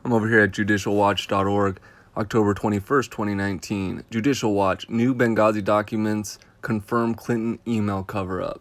I'm over here at judicialwatch.org, October 21st, 2019. Judicial Watch, new Benghazi documents confirm Clinton email cover-up.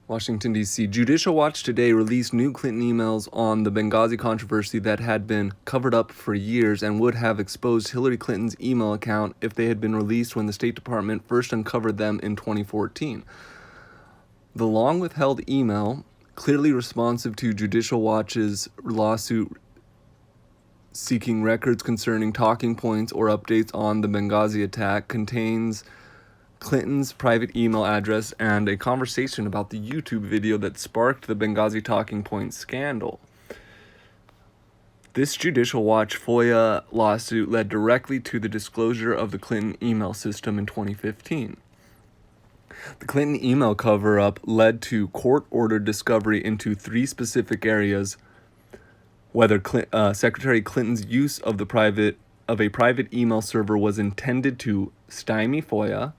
Washington, D.C. Judicial Watch today released new Clinton emails on the Benghazi controversy that had been covered up for years and would have exposed Hillary Clinton's email account if they had been released when the State Department first uncovered them in 2014. The long-withheld email, clearly responsive to Judicial Watch's lawsuit seeking records concerning talking points or updates on the Benghazi attack, contains Clinton's private email address and a conversation about the YouTube video that sparked the Benghazi talking points scandal. This Judicial Watch FOIA lawsuit led directly to the disclosure of the Clinton email system in 2015. The Clinton email cover-up led to court-ordered discovery into three specific areas: whether Secretary Clinton's use of a private email server was intended to stymie FOIA,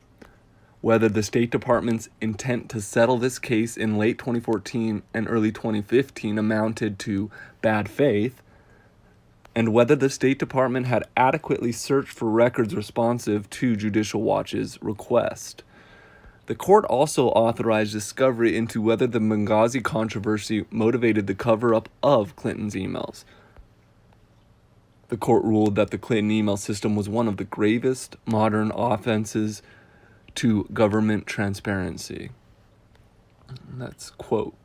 whether the State Department's intent to settle this case in late 2014 and early 2015 amounted to bad faith, and whether the State Department had adequately searched for records responsive to Judicial Watch's request. The court also authorized discovery into whether the Benghazi controversy motivated the cover-up of Clinton's emails. The court ruled that the Clinton email system was one of the gravest modern offenses to government transparency. That's quote.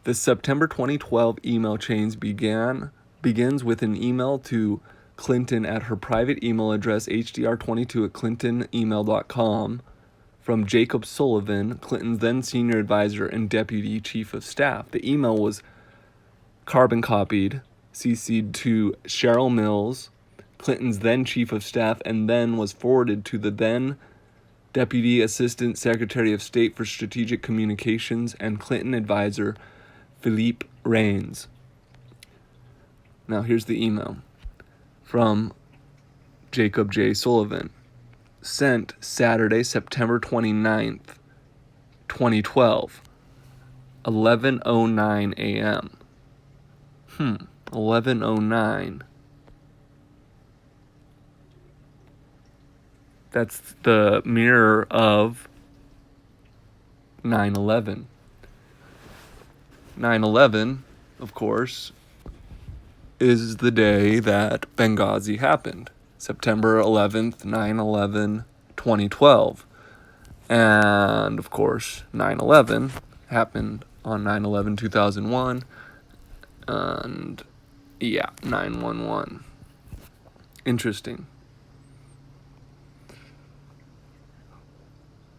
The September 2012 email chains begins with an email to Clinton at her private email address hdr22@clintonemail.com from Jacob Sullivan, Clinton's then senior advisor and deputy chief of staff. The email was carbon copied, CC'd to Cheryl Mills, Clinton's then chief of staff, and then was forwarded to the then Deputy Assistant Secretary of State for Strategic Communications and Clinton advisor Philippe Reines. Now here's the email from Jacob J. Sullivan. Sent Saturday, September 29th, 2012, 11:09 a.m. 11:09. That's the mirror of 9/11. 9/11, of course, is the day that Benghazi happened. September 11th, 9/11, 2012. And, of course, 9/11 happened on 9/11/2001. And, 9/11. Interesting.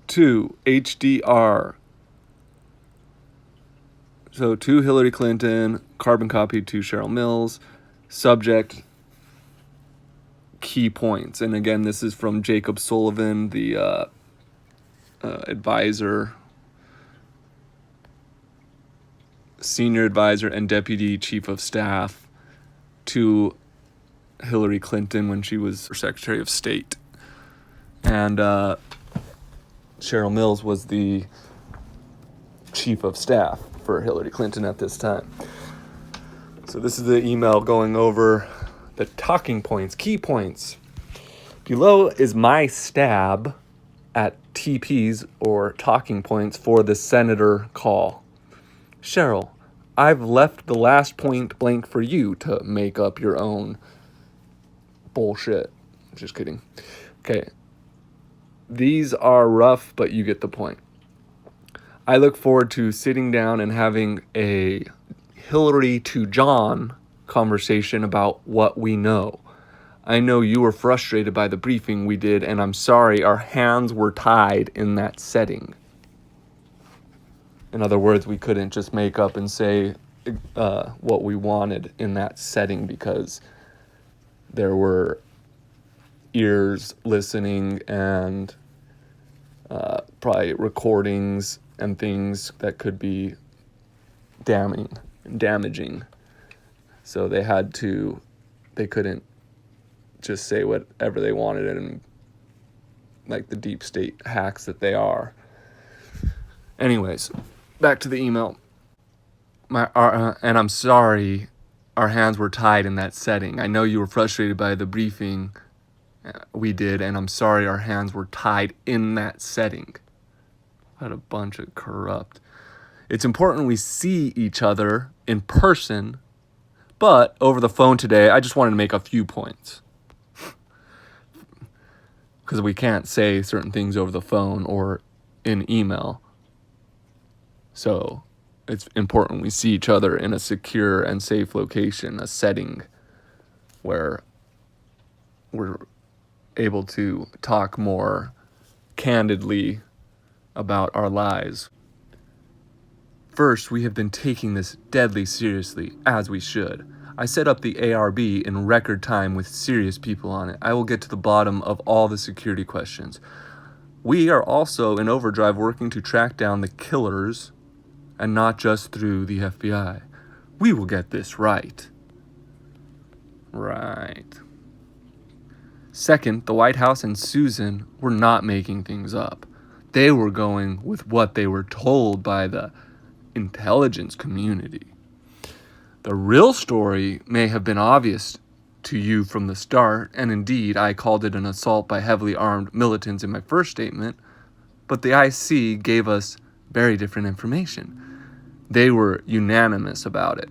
2, HDR. So, to Hillary Clinton, carbon copied to Cheryl Mills. Subject, key points. And again, this is from Jacob Sullivan, the advisor, senior advisor and deputy chief of staff to Hillary Clinton when she was Secretary of State. And Cheryl Mills was the chief of staff for Hillary Clinton at this time. So this is the email going over the talking points, key points. Below is my stab at TPs or talking points for the senator call. Cheryl, I've left the last point blank for you to make up your own bullshit. Just kidding. Okay. These are rough, but you get the point. I look forward to sitting down and having a Hillary to John conversation about what we know. I know you were frustrated by the briefing we did, and I'm sorry our hands were tied in that setting. In other words, we couldn't just make up and say what we wanted in that setting because there were ears listening and probably recordings and things that could be damaging. So they couldn't just say whatever they wanted, and like the deep state hacks that they are. Anyways, back to the email. And I'm sorry our hands were tied in that setting. I know you were frustrated by the briefing we did, and I'm sorry our hands were tied in that setting. What a bunch of corrupt. It's important we see each other in person, but over the phone today, I just wanted to make a few points. Because we can't say certain things over the phone or in email. So it's important we see each other in a secure and safe location, a setting where we're able to talk more candidly about our lives. First, we have been taking this deadly seriously, as we should. I set up the ARB in record time with serious people on it. I will get to the bottom of all the security questions. We are also in overdrive working to track down the killers, and not just through the FBI. We will get this right. Right. Second, the White House and Susan were not making things up. They were going with what they were told by the intelligence community. The real story may have been obvious to you from the start, and indeed I called it an assault by heavily armed militants in my first statement, but the IC gave us very different information. They were unanimous about it.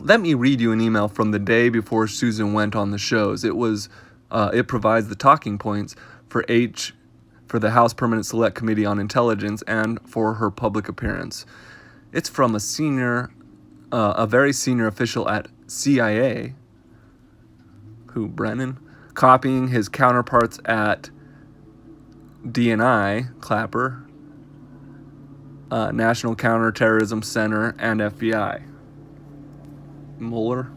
Let me read you an email from the day before Susan went on the shows. It provides the talking points for the House Permanent Select Committee on Intelligence and for her public appearance. It's from a very senior official at CIA, Brennan, copying his counterparts at DNI, Clapper, National Counterterrorism Center, and FBI. Mueller.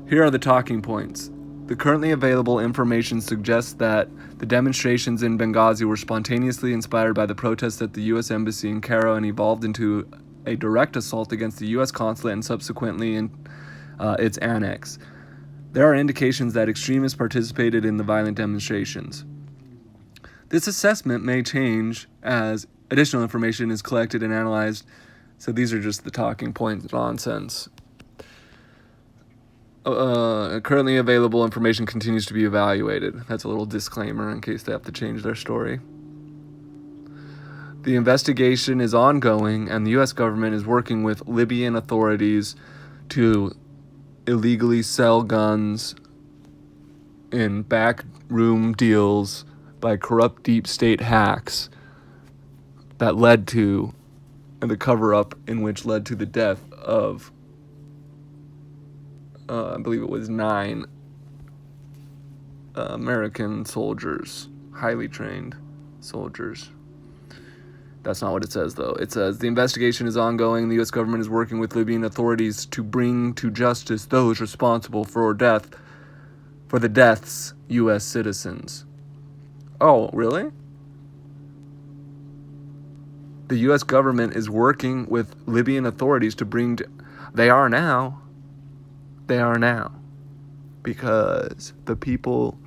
Here are the talking points. The currently available information suggests that the demonstrations in Benghazi were spontaneously inspired by the protests at the U.S. Embassy in Cairo and evolved into a direct assault against the U.S. consulate and subsequently in its annex. There are indications that extremists participated in the violent demonstrations. This assessment may change as additional information is collected and analyzed. So these are just the talking points nonsense. Currently available information continues to be evaluated. That's a little disclaimer in case they have to change their story. The investigation is ongoing, and the U.S. government is working with Libyan authorities to illegally sell guns in backroom deals by corrupt deep state hacks that led to the cover-up in which led to the death of I believe it was 9 American soldiers, highly trained soldiers. That's not what it says, though. It says, the investigation is ongoing. The U.S. government is working with Libyan authorities to bring to justice those responsible for the deaths U.S. citizens. Oh, really? The U.S. government is working with Libyan authorities to bring... They are now. Because the people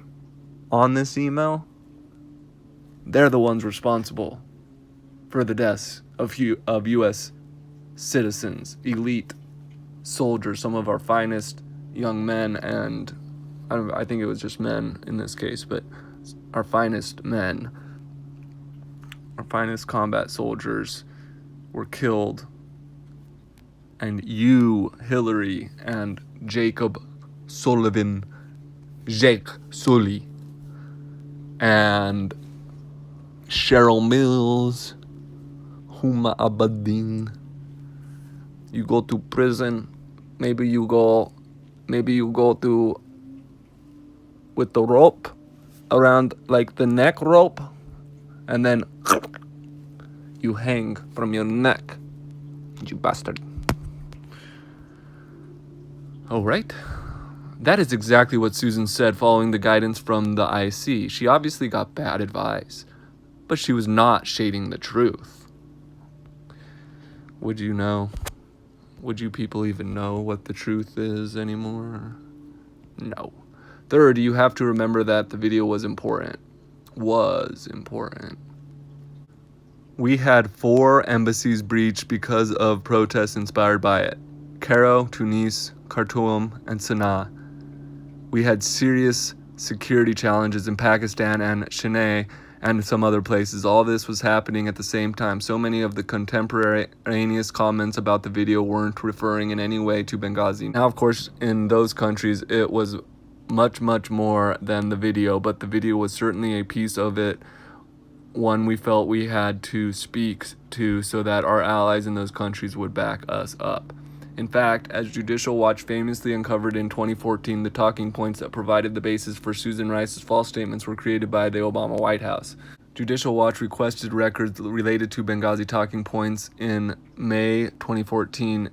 on this email, they're the ones responsible for the deaths of U.S. citizens, elite soldiers, some of our finest young men, and I think it was just men in this case, but our finest men, our finest combat soldiers were killed. And you, Hillary, and Jake Sully, and Cheryl Mills, Huma Abedin, you go to prison. Maybe you go to with the rope around, like the neck rope, and then you hang from your neck, you bastard. All right. That is exactly what Susan said following the guidance from the IC. She obviously got bad advice, but she was not shading the truth. Would you know? Would you people even know what the truth is anymore? No. Third, you have to remember that the video was important. We had 4 embassies breached because of protests inspired by it: Cairo, Tunis, Khartoum, and Sana'a. We had serious security challenges in Pakistan and Chennai and some other places. All this was happening at the same time. So many of the contemporaneous comments about the video weren't referring in any way to Benghazi. Now, of course, in those countries, it was much, much more than the video, but the video was certainly a piece of it, one we felt we had to speak to so that our allies in those countries would back us up. In fact, as Judicial Watch famously uncovered in 2014, the talking points that provided the basis for Susan Rice's false statements were created by the Obama White House. Judicial Watch requested records related to Benghazi talking points in May 2014.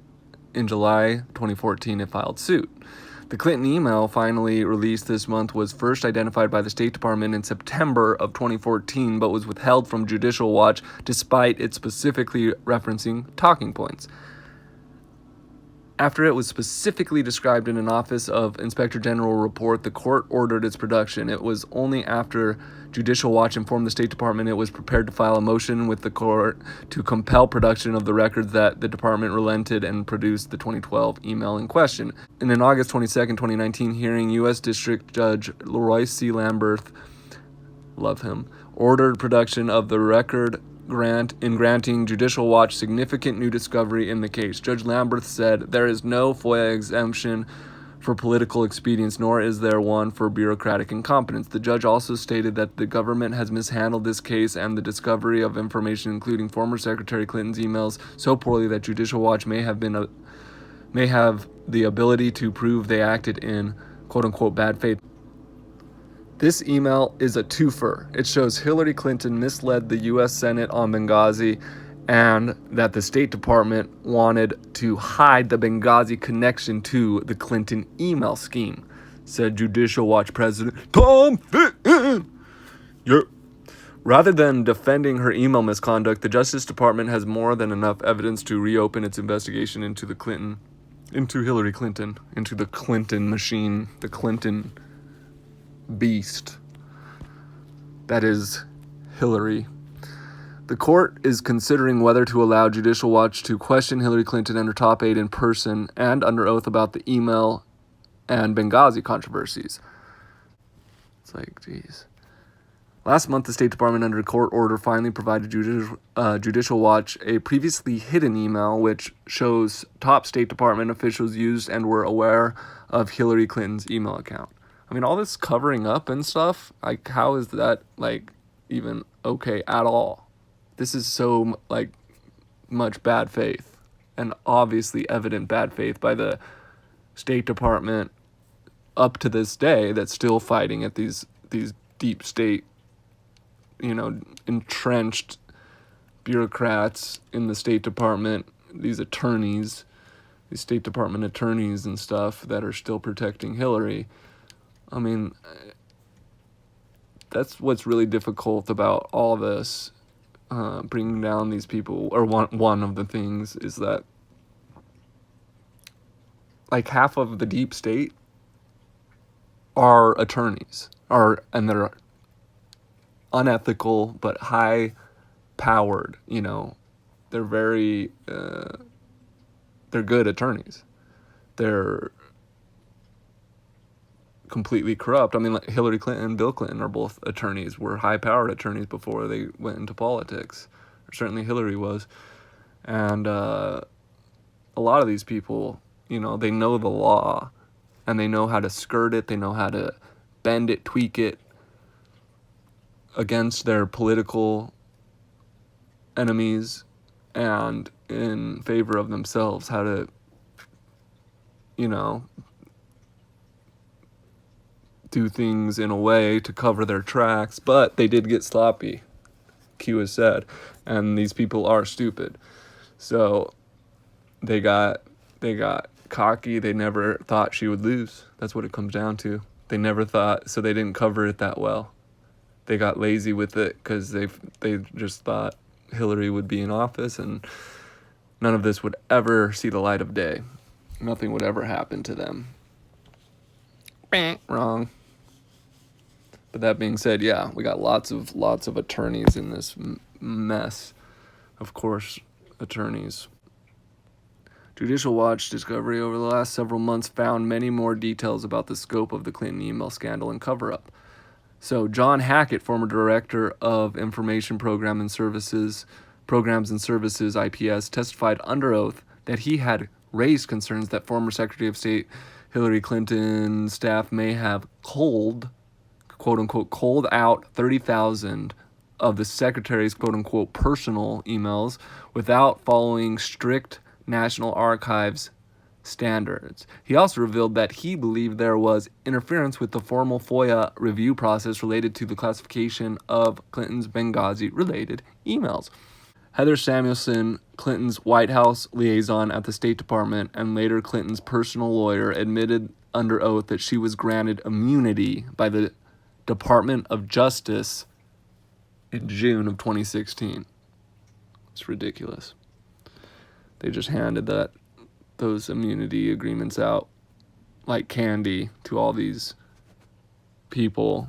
In July 2014, it filed suit. The Clinton email finally released this month was first identified by the State Department in September of 2014, but was withheld from Judicial Watch despite it specifically referencing talking points. After it was specifically described in an Office of Inspector General report, the court ordered its production. It was only after Judicial Watch informed the State Department it was prepared to file a motion with the court to compel production of the records that the department relented and produced the 2012 email in question. In an August 22, 2019 hearing, U.S. District Judge Leroy C. Lamberth, love him, ordered production of the record granting Judicial Watch significant new discovery in the case. Judge Lamberth said, "There is no FOIA exemption for political expedience, nor is there one for bureaucratic incompetence." The judge also stated that the government has mishandled this case and the discovery of information, including former Secretary Clinton's emails, so poorly that Judicial Watch may have the ability to prove they acted in quote-unquote bad faith. This email is a twofer. It shows Hillary Clinton misled the U.S. Senate on Benghazi and that the State Department wanted to hide the Benghazi connection to the Clinton email scheme, said Judicial Watch President Tom Fitton. Yep. Rather than defending her email misconduct, the Justice Department has more than enough evidence to reopen its investigation into Hillary Clinton, into the Clinton machine, the Clinton beast that is Hillary. The court is considering whether to allow Judicial Watch to question Hillary Clinton and her top aide in person and under oath about the email and Benghazi controversies. It's like, geez. Last month, the State Department, under a court order, finally provided Judicial Watch a previously hidden email which shows top State Department officials used and were aware of Hillary Clinton's email account. I mean, all this covering up and stuff, like, how is that, like, even okay at all? This is so, like, much bad faith, and obviously evident bad faith by the State Department up to this day that's still fighting at these deep state, entrenched bureaucrats in the State Department, these attorneys, these State Department attorneys and stuff that are still protecting Hillary. I mean, that's what's really difficult about all this, bringing down these people, or one of the things is that, like, half of the deep state are attorneys, and they're unethical but high-powered, they're very, they're good attorneys. They're completely corrupt. I mean, like Hillary Clinton and Bill Clinton are both attorneys, were high-powered attorneys before they went into politics. Or certainly Hillary was. And a lot of these people, they know the law, and they know how to skirt it, they know how to bend it, tweak it against their political enemies and in favor of themselves, how to, do things in a way to cover their tracks, but they did get sloppy, Q has said, and these people are stupid. So they got cocky. They never thought she would lose. That's what it comes down to. They never thought, so they didn't cover it that well. They got lazy with it because they just thought Hillary would be in office and none of this would ever see the light of day. Nothing would ever happen to them. Wrong. But that being said, yeah, we got lots of attorneys in this mess. of course, attorneys. Judicial Watch discovery over the last several months found many more details about the scope of the Clinton email scandal and cover-up. So John Hackett, former director of Information Programs and Services, IPS, testified under oath that he had raised concerns that former Secretary of State Hillary Clinton's staff may have quote-unquote, culled out 30,000 of the secretary's quote-unquote personal emails without following strict National Archives standards. He also revealed that he believed there was interference with the formal FOIA review process related to the classification of Clinton's Benghazi-related emails. Heather Samuelson, Clinton's White House liaison at the State Department and later Clinton's personal lawyer, admitted under oath that she was granted immunity by the Department of Justice in June of 2016. It's ridiculous. They just handed those immunity agreements out like candy to all these people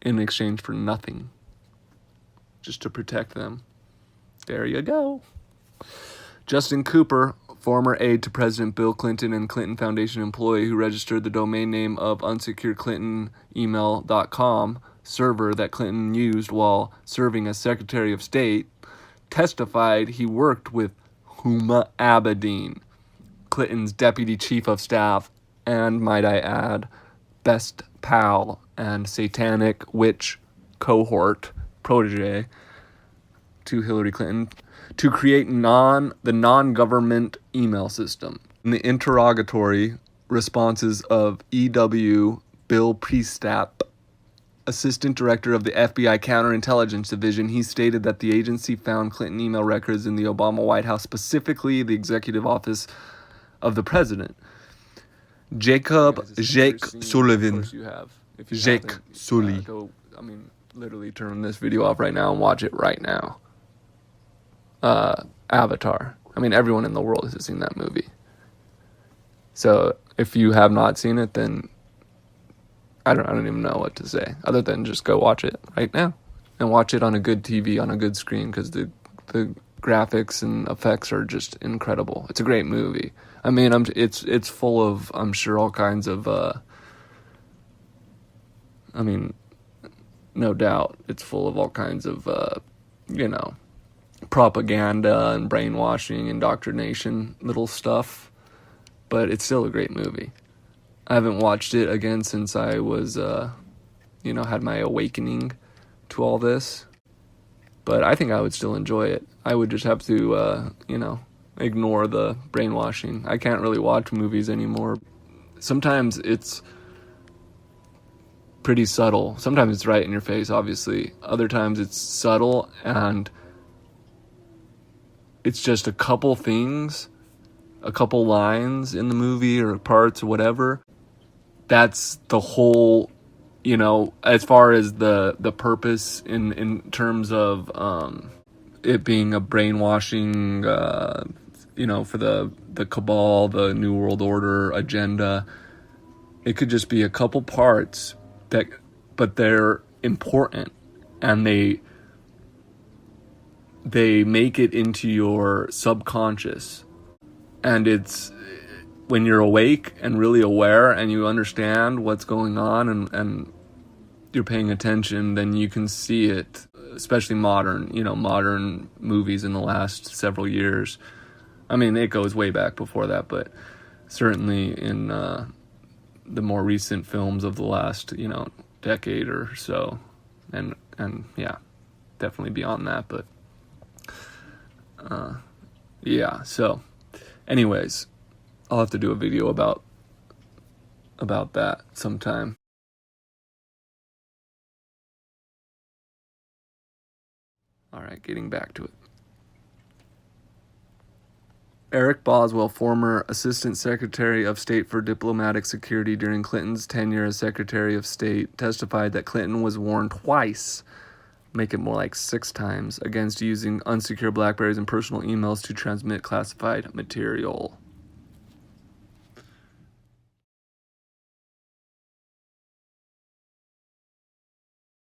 in exchange for nothing, just to protect them. There you go. Justin Cooper, former aide to President Bill Clinton and Clinton Foundation employee who registered the domain name of unsecuredclintonemail.com server that Clinton used while serving as Secretary of State, testified he worked with Huma Abedin, Clinton's Deputy Chief of Staff, and, might I add, best pal and satanic witch cohort protege to Hillary Clinton, to create the non-government email system. In the interrogatory responses of E.W. Bill Priestap, Assistant Director of the FBI Counterintelligence Division, he stated that the agency found Clinton email records in the Obama White House, specifically the Executive Office of the President. Jake Sullivan. Jake Sully. Literally turn this video off right now and watch it right now. Avatar. Everyone in the world has seen that movie. So if you have not seen it, then I don't even know what to say other than just go watch it right now and watch it on a good TV, on a good screen, because the graphics and effects are just incredible. It's a great movie. It's full of, I'm sure, all kinds of, no doubt, it's full of all kinds of, propaganda and brainwashing, indoctrination, little stuff, but it's still a great movie. I haven't watched it again since I was, had my awakening to all this, but I think I would still enjoy it. I would just have to, ignore the brainwashing. I can't really watch movies anymore. Sometimes it's pretty subtle. Sometimes it's right in your face, obviously. Other times it's subtle and it's just a couple things, a couple lines in the movie or parts or whatever. That's the whole, as far as the purpose in terms of it being a brainwashing, for the cabal, the New World Order agenda. It could just be a couple parts but they're important, and they make it into your subconscious, and it's when you're awake and really aware and you understand what's going on and you're paying attention, then you can see it, especially modern movies in the last several years. It goes way back before that, but certainly in the more recent films of the last, decade or so, and yeah, definitely beyond that, but yeah. So anyways, I'll have to do a video about that sometime. All right, getting back to it. Eric Boswell, former Assistant Secretary of State for Diplomatic Security during Clinton's tenure as Secretary of State, testified that Clinton was warned twice, make it more like 6 times, against using unsecured BlackBerries and personal emails to transmit classified material.